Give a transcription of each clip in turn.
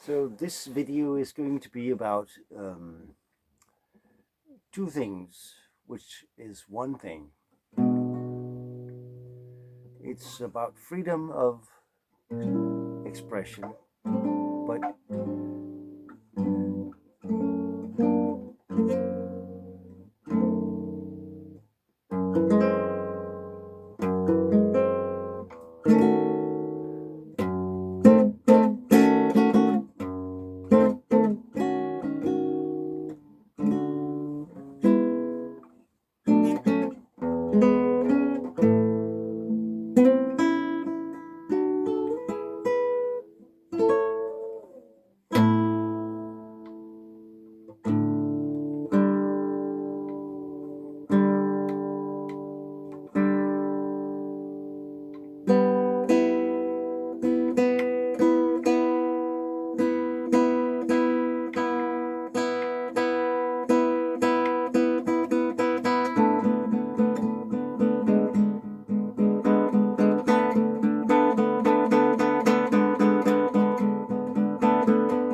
So this video is going to be about two things, which is one thing. It's about freedom of expression, but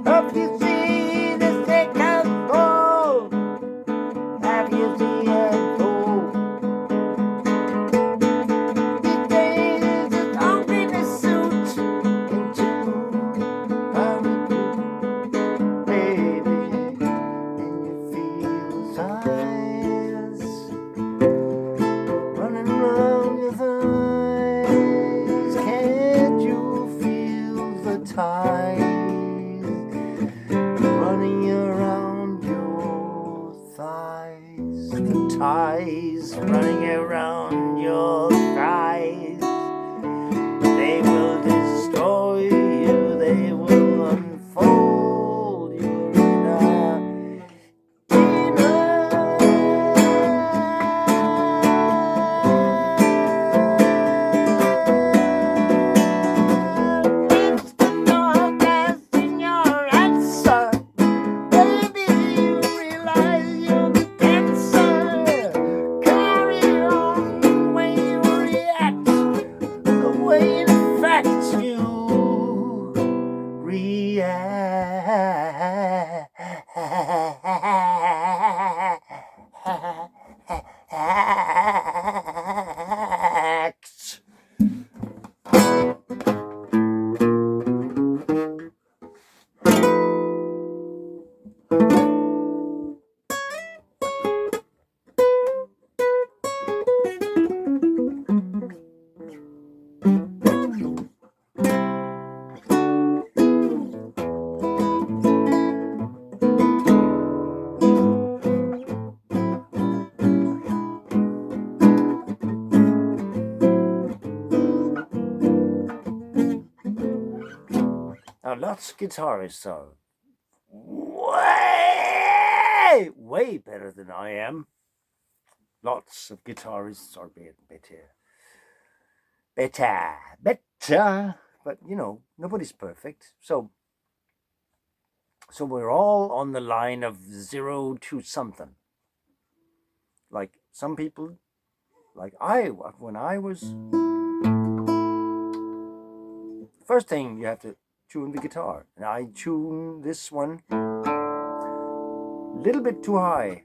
have you seen the second floor? Have you seen it all? These days it's all in a suit into a baby, and you feel sighs running around your thighs. Can't you feel the tide running around your thighs? The ties running around your thighs. They will destroy you. They will unfold you in your answer. Baby, you realize you're the dancer. Carry on the way you react, the way in fact you react. Now, lots of guitarists are way better than I am. Lots of guitarists are better. But you know, nobody's perfect. So we're all on the line of 0 to something. Like some people, like when I was, first thing you have to tune the guitar, and I tune this one a little bit too high.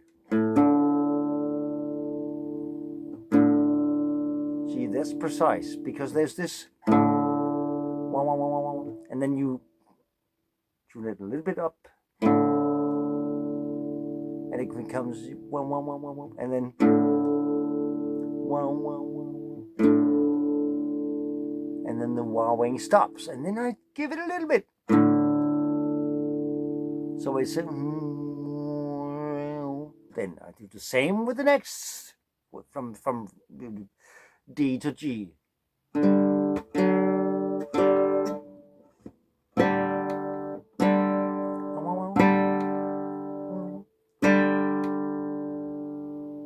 See, that's precise because there's this and then you tune it a little bit up, and it becomes and then and then the wowing stops, and then I give it a little bit. So I say, then I do the same with the next, from D to G.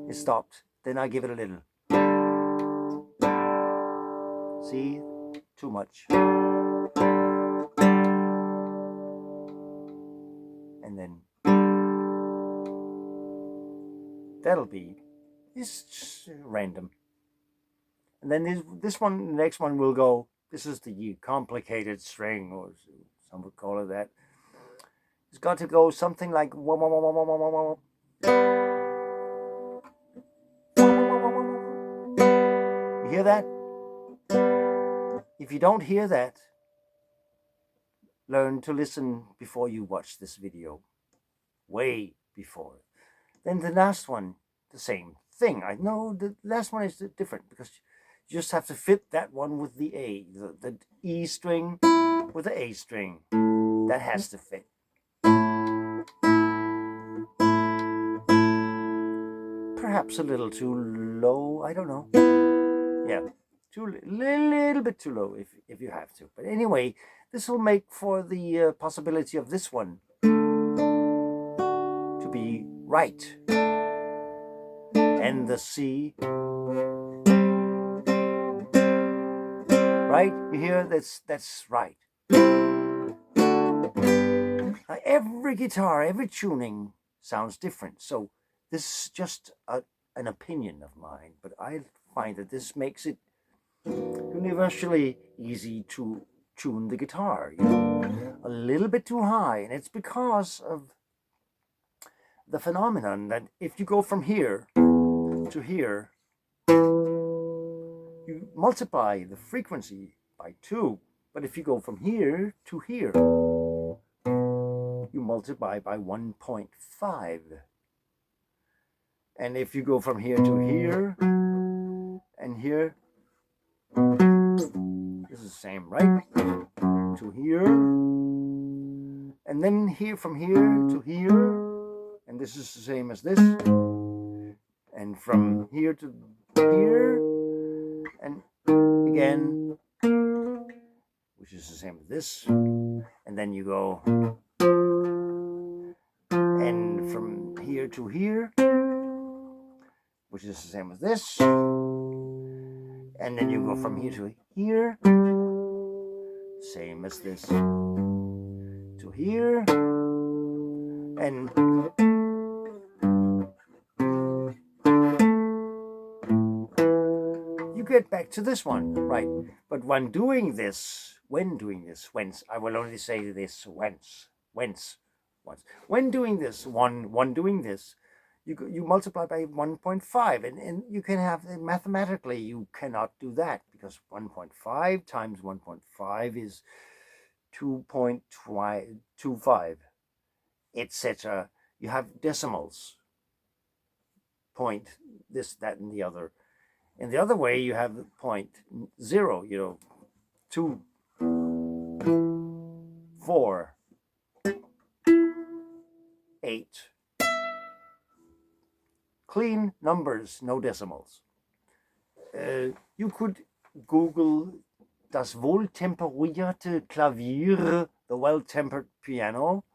It stopped. Then I give it a little. See? Too much. And then that'll be, it's random. And then this one, the next one will go, this is the complicated string, or some would call it that. It's got to go something like wah, wah, wah, wah, wah, wah, wah, wah. You hear that? If you don't hear that, learn to listen before you watch this video. Way before. Then the last one, the same thing. I know the last one is different because you just have to fit that one with the A, the E string with the A string. That has to fit. Perhaps a little too low, I don't know. Yeah, little bit too low if you have to. But anyway, this will make for the possibility of this one to be right. And the C, right? You hear that's right. Now, every guitar, every tuning sounds different. So this is just an opinion of mine, but I find that this makes it universally easy to tune the guitar. You know, a little bit too high, and it's because of the phenomenon that if you go from here to here, you multiply the frequency by 2. But if you go from here to here, you multiply by 1.5. And if you go from here to here and here, this is the same, right? To here, and then here from here to here, and this is the same as this, and from here to here, and again, which is the same as this, and then you go, and from here to here, which is the same as this, and then you go from here to here, same as this, to here, and you get back to this one, right? But when doing this, I will only say this once. When doing this, doing this, you multiply by 1.5, and you can have, mathematically, you cannot do that because 1.5 times 1.5 is 2.25, etc. You have decimals, point, this, that, and the other. And the other way, you have 0, 2, 4, 8. Clean numbers, no decimals. You could Google das wohltemperierte Klavier, the well-tempered piano.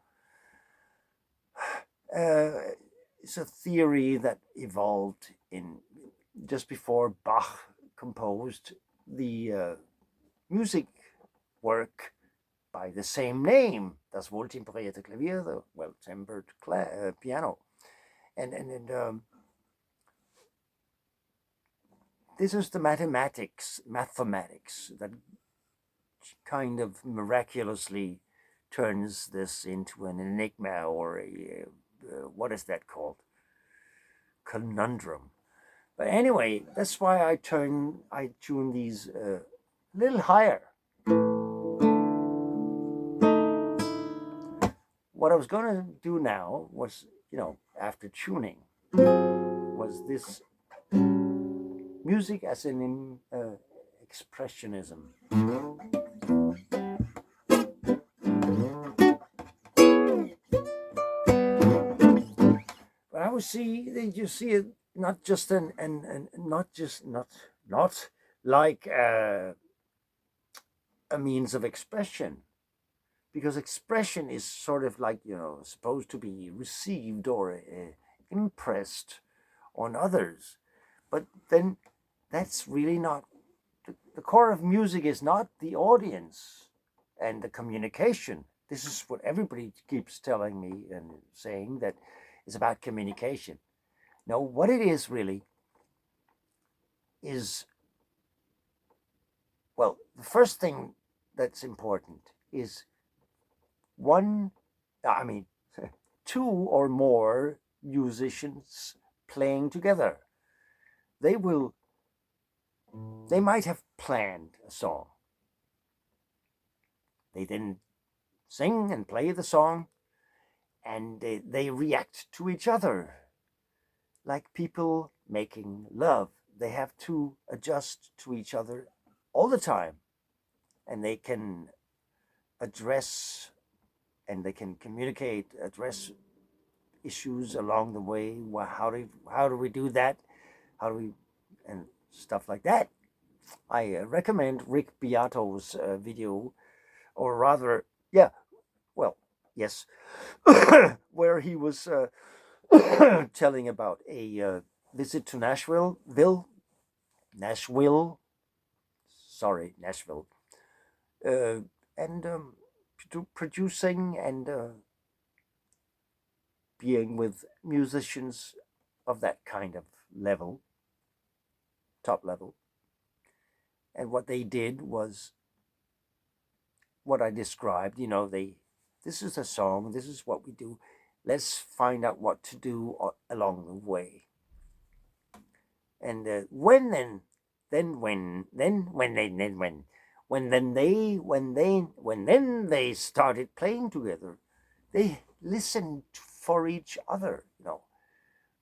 It's a theory that evolved in just before Bach composed the music work by the same name, das wohltemperierte Klavier, the well-tempered piano. And this is the mathematics that kind of miraculously turns this into an enigma, or a what is that called? Conundrum. But anyway, that's why I tune these a little higher. What I was going to do now was, after tuning, was this music as in expressionism. But I would see that you see it not just not like a means of expression, because expression is sort of like, supposed to be received or impressed on others. But then that's really not, the core of music is not the audience and the communication. This is what everybody keeps telling me and saying, that it's about communication. No, what it is really is, well, the first thing that's important is two or more musicians playing together. They might have planned a song. They didn't sing and play the song, and they react to each other like people making love. They have to adjust to each other all the time, and they can address and they can communicate, address issues along the way. Well, how do we do that? How do we and stuff like that? I recommend Rick Beato's video, or rather, yeah, well, yes, where he was telling about a visit to Nashville, sorry, Nashville, uh, and producing and being with musicians of that kind of level, top level. And what they did was what I described. This is a song, this is what we do. Let's find out what to do along the way. And when then they started playing together, they listened for each other.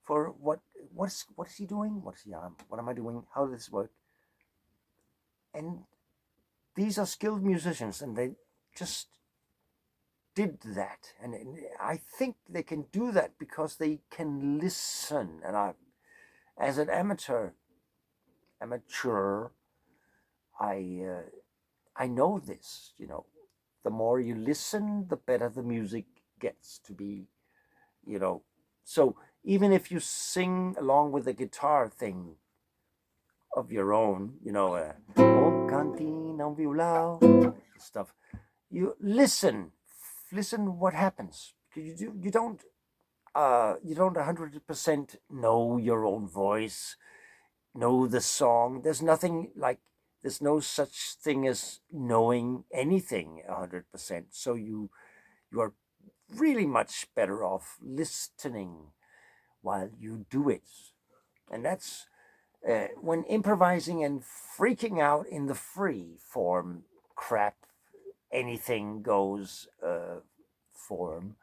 For what is he doing? What am I doing? How does this work? And these are skilled musicians, and they just did that. And I think they can do that because they can listen. And as an amateur, I know this. The more you listen, the better the music gets to be. So even if you sing along with the guitar thing of your own, O cantina violao stuff, you listen what happens. You don't 100% know your own voice, know the song. There's no such thing as knowing anything 100%. So you are really much better off listening while you do it. And that's when improvising and freaking out in the free form crap, anything goes form.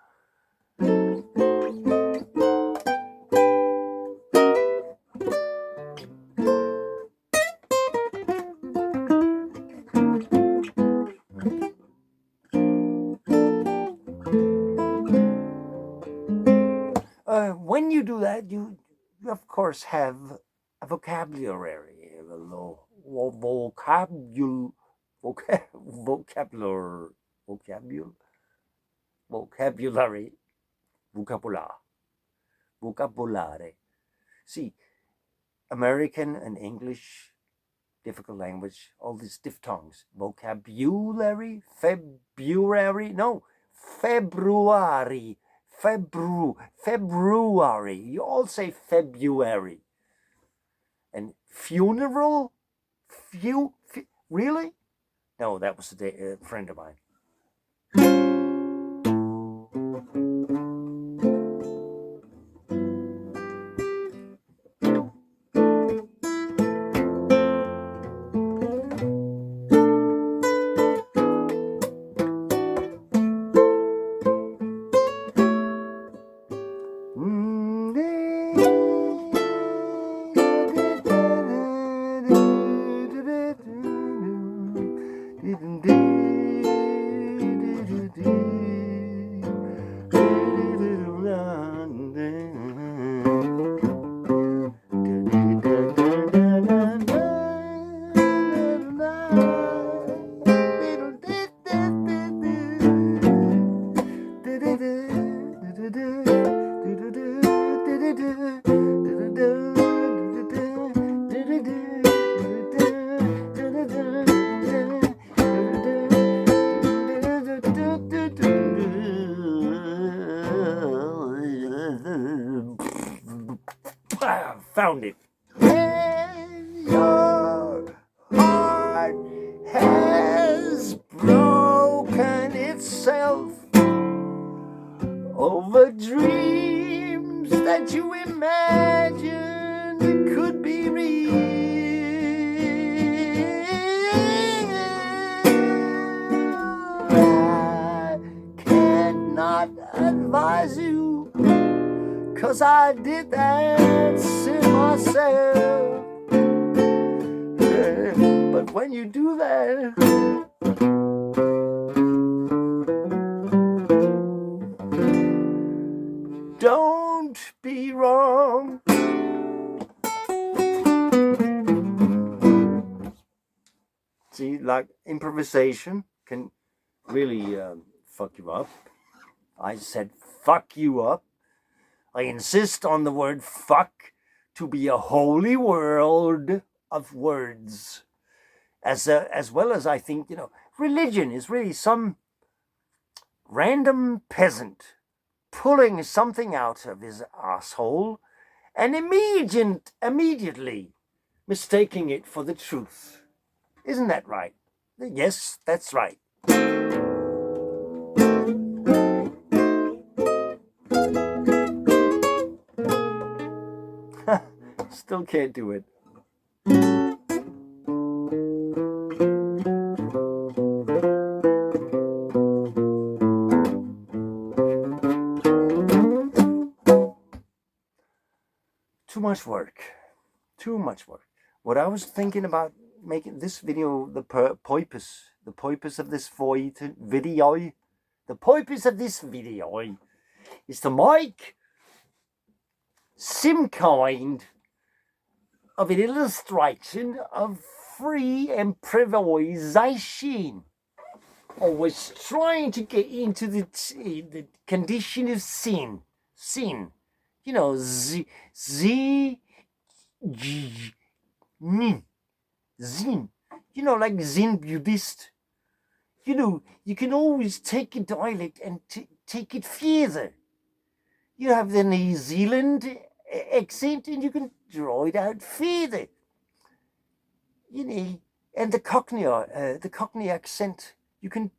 When you do that, you of course have a vocabulary, vocabulary. See, American and English, difficult language, all these diphthongs. Vocabulary, February, no, February. February. You all say February. And funeral? Really? No, that was a friend of mine. Found it. When your heart has broken itself, over dreams that you imagined could be real. I cannot advise you, 'cause I did that sin myself. But when you do that, don't be wrong. See, like improvisation can really fuck you up. I said fuck you up. I insist on the word fuck to be a holy word of words. As well as I think, religion is really some random peasant pulling something out of his asshole and immediately mistaking it for the truth. Isn't that right? Yes, that's right. Still can't do it. Too much work. What I was thinking about making this video, the purpose of this video, is to make some kind of an illustration of free improvisation. I was trying to get into the condition of sin. Zin. Like Zen Buddhist. You can always take a dialect and take it further. You have the New Zealand accent and you can draw it out further. And the Cockney accent, you can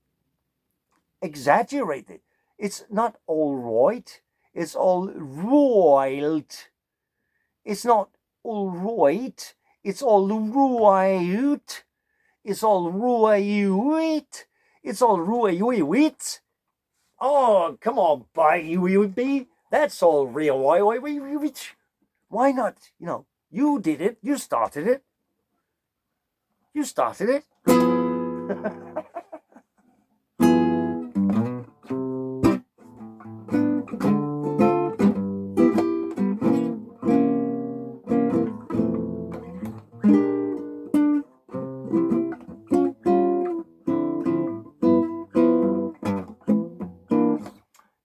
exaggerate it. It's not all right. It's all right. It's not all right. It's all right. It's all right. It's all right. Oh, come on, baby. That's all real. Why not? You did it. You started it.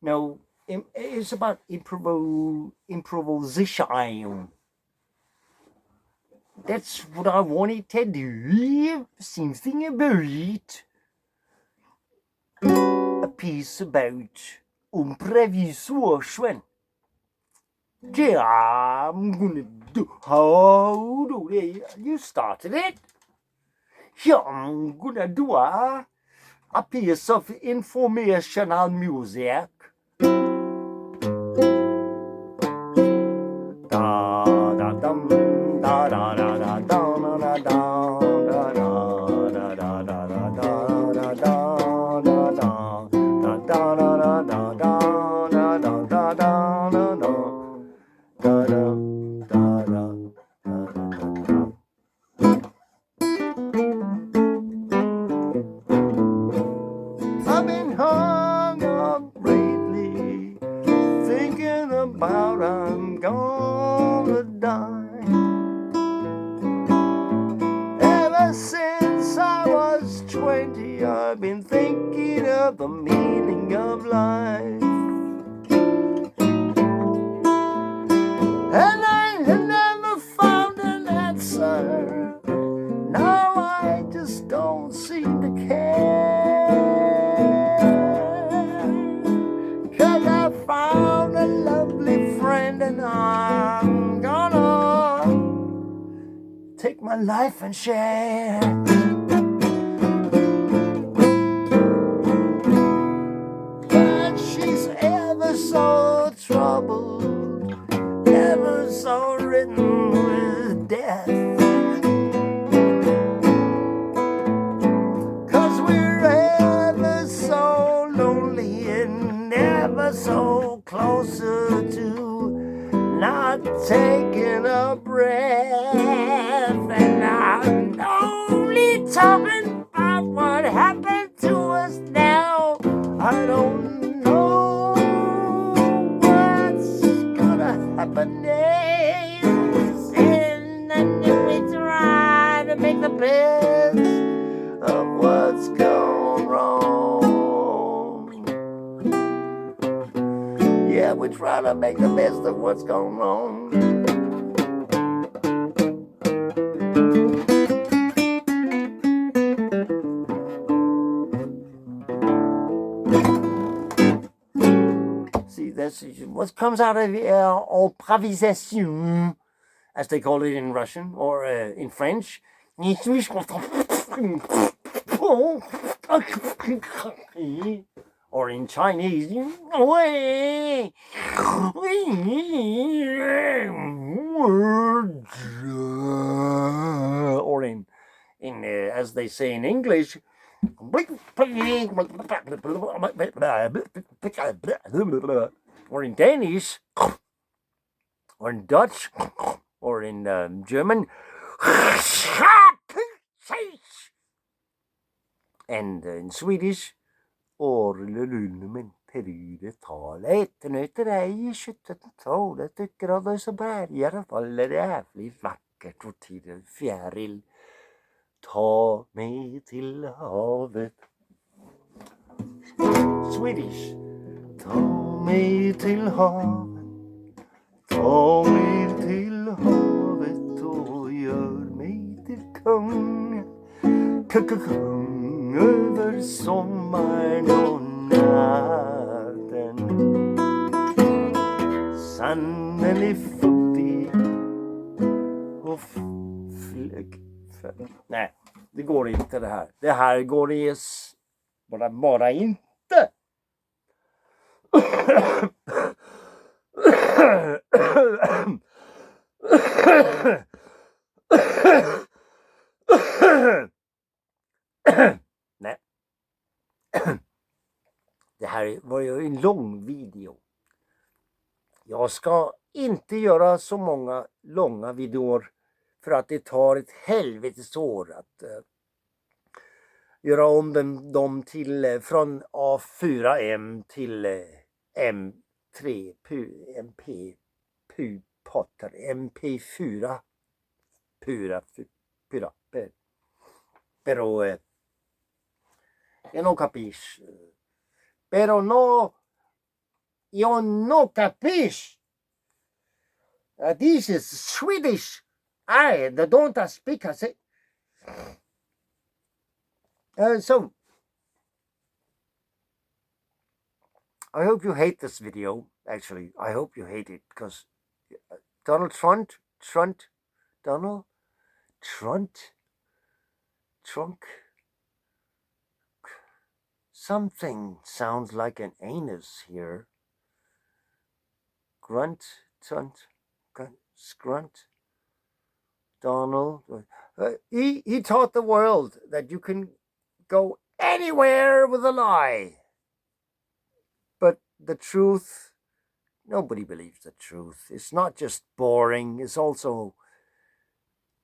No, it's about improvisation. That's what I wanted to do. Something about a piece about improvisation. Yeah, I'm gonna do. How do they? You started it. Yeah, I'm gonna do a piece of informational music. I've been hung up lately, thinking about I'm gonna die. Ever since I was 20, I've been thinking of the meaning of life. And I have never found an answer. Now I just don't seem to care. 'Cause I found a lovely friend and I'm gonna take my life and share. But she's ever ever so troubled, ever so ridden with death. 'Cause we're ever so lonely and ever so closer to not taking a breath. And I'm only talking about what happened to us now. I don't know what's gonna happen next. And then we try to make the best of what's gone wrong. Yeah, we try to make the best of what's gone wrong. See, that's what comes out of improvisation, as they call it in Russian or in French. Or in Chinese, or in as they say in English, or in Danish, or in Dutch, or in German, and in Swedish, tycker av dig så bergare faller jävligt vackert och till en fjäril. Ta mig till havet. Swedish. Ta mig till havet. Ta mig till havet och gör mig till kung. Kung över sommaren och natten. Sanden är fuktig och flög. Nej, det går inte det här. Det här går det bara inte. Nej. Det här var ju en lång video. Jag ska inte göra så många långa videor för att det tar ett helvetes år att göra om dem till från A4M till M3 MP Potter MP4 pura pero no capish pero no yo no capish. This is Swedish. I don't speak as it. So I hope you hate this video. Actually, I hope you hate it because Donald Trump, something sounds like an anus here. Grunt, Donald. He taught the world that you can go anywhere with a lie. But the truth, nobody believes the truth. It's not just boring, it's also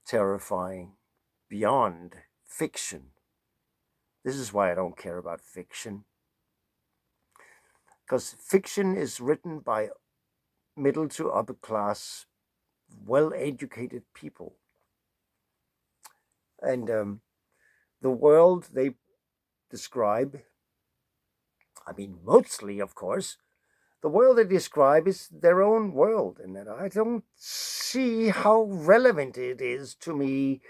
terrifying, beyond fiction. This is why I don't care about fiction. Because fiction is written by middle to upper class, well-educated people. And the world they describe, I mean, mostly, of course, the world they describe is their own world. And I don't see how relevant it is to me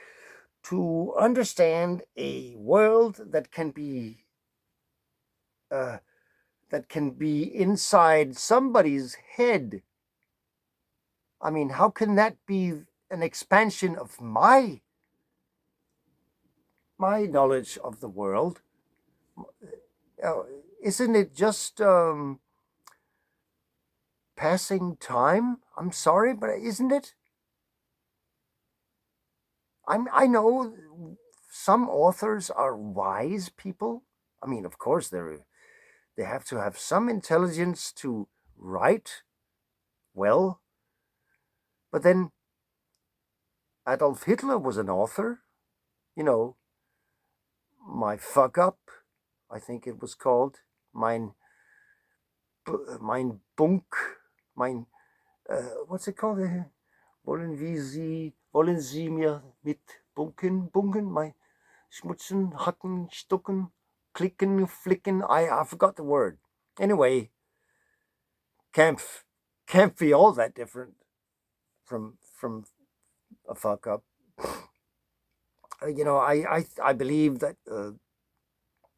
to understand a world that can be inside somebody's head. I mean, how can that be an expansion of my knowledge of the world? Isn't it just passing time. I'm sorry, but isn't it? I know some authors are wise people. I mean, of course, they have to have some intelligence to write well. But then Adolf Hitler was an author. You know, My Fuck Up, I think it was called. Mein, mein Bunk, mein, what's it called? Wollen Sie mir mit bunken, mein schmutzen, hacken, stucken, klicken, flicken. I forgot the word. Anyway, can't can't be all that different from a fuck up. I believe that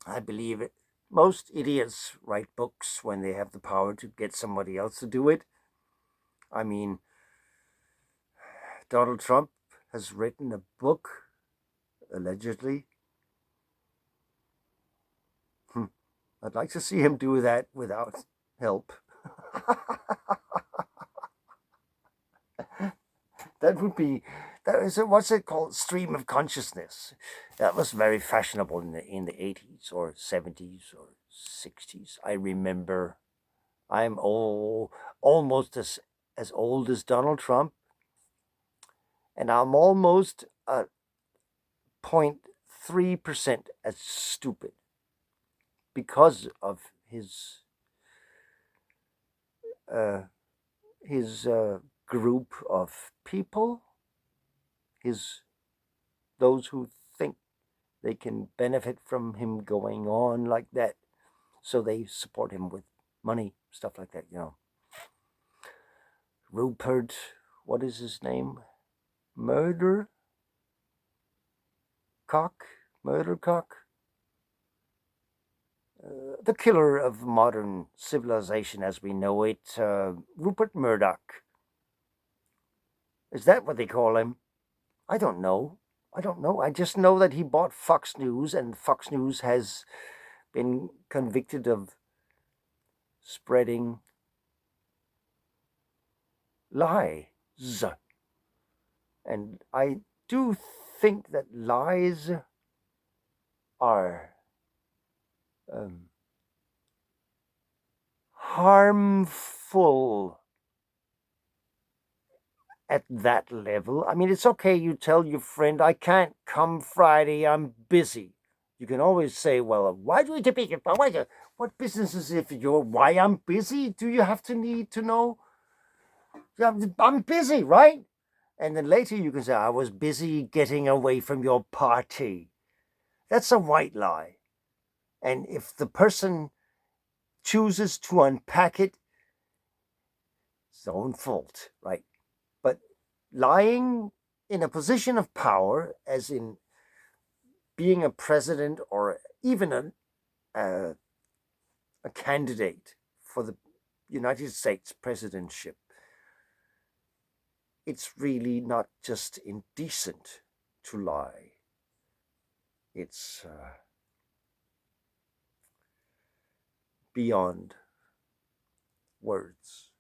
I believe it. Most idiots write books when they have the power to get somebody else to do it. I mean, Donald Trump has written a book, allegedly. I'd like to see him do that without help. That would be, what's it called? Stream of consciousness. That was very fashionable in the 80s or 70s or 60s. I remember. I'm almost as old as Donald Trump, and I'm almost 0.3% as stupid because of uh, his group of people, those who think they can benefit from him going on like that, so they support him with money, stuff like that. Rupert, what is his name? Murder Cock, the killer of modern civilization as we know it, Rupert Murdoch. Is that what they call him? I don't know. I just know that he bought Fox News, and Fox News has been convicted of spreading lies. And I do think that lies are harmful at that level. I mean, it's okay you tell your friend, I can't come Friday, I'm busy. You can always say, well, why do you speak? What business is it for you? Why I'm busy? Do you have to need to know? Yeah, I'm busy, right? And then later you can say, I was busy getting away from your party. That's a white lie. And if the person chooses to unpack it, it's their own fault, right? But lying in a position of power, as in being a president or even a candidate for the United States presidentship, it's really not just indecent to lie. It's beyond words.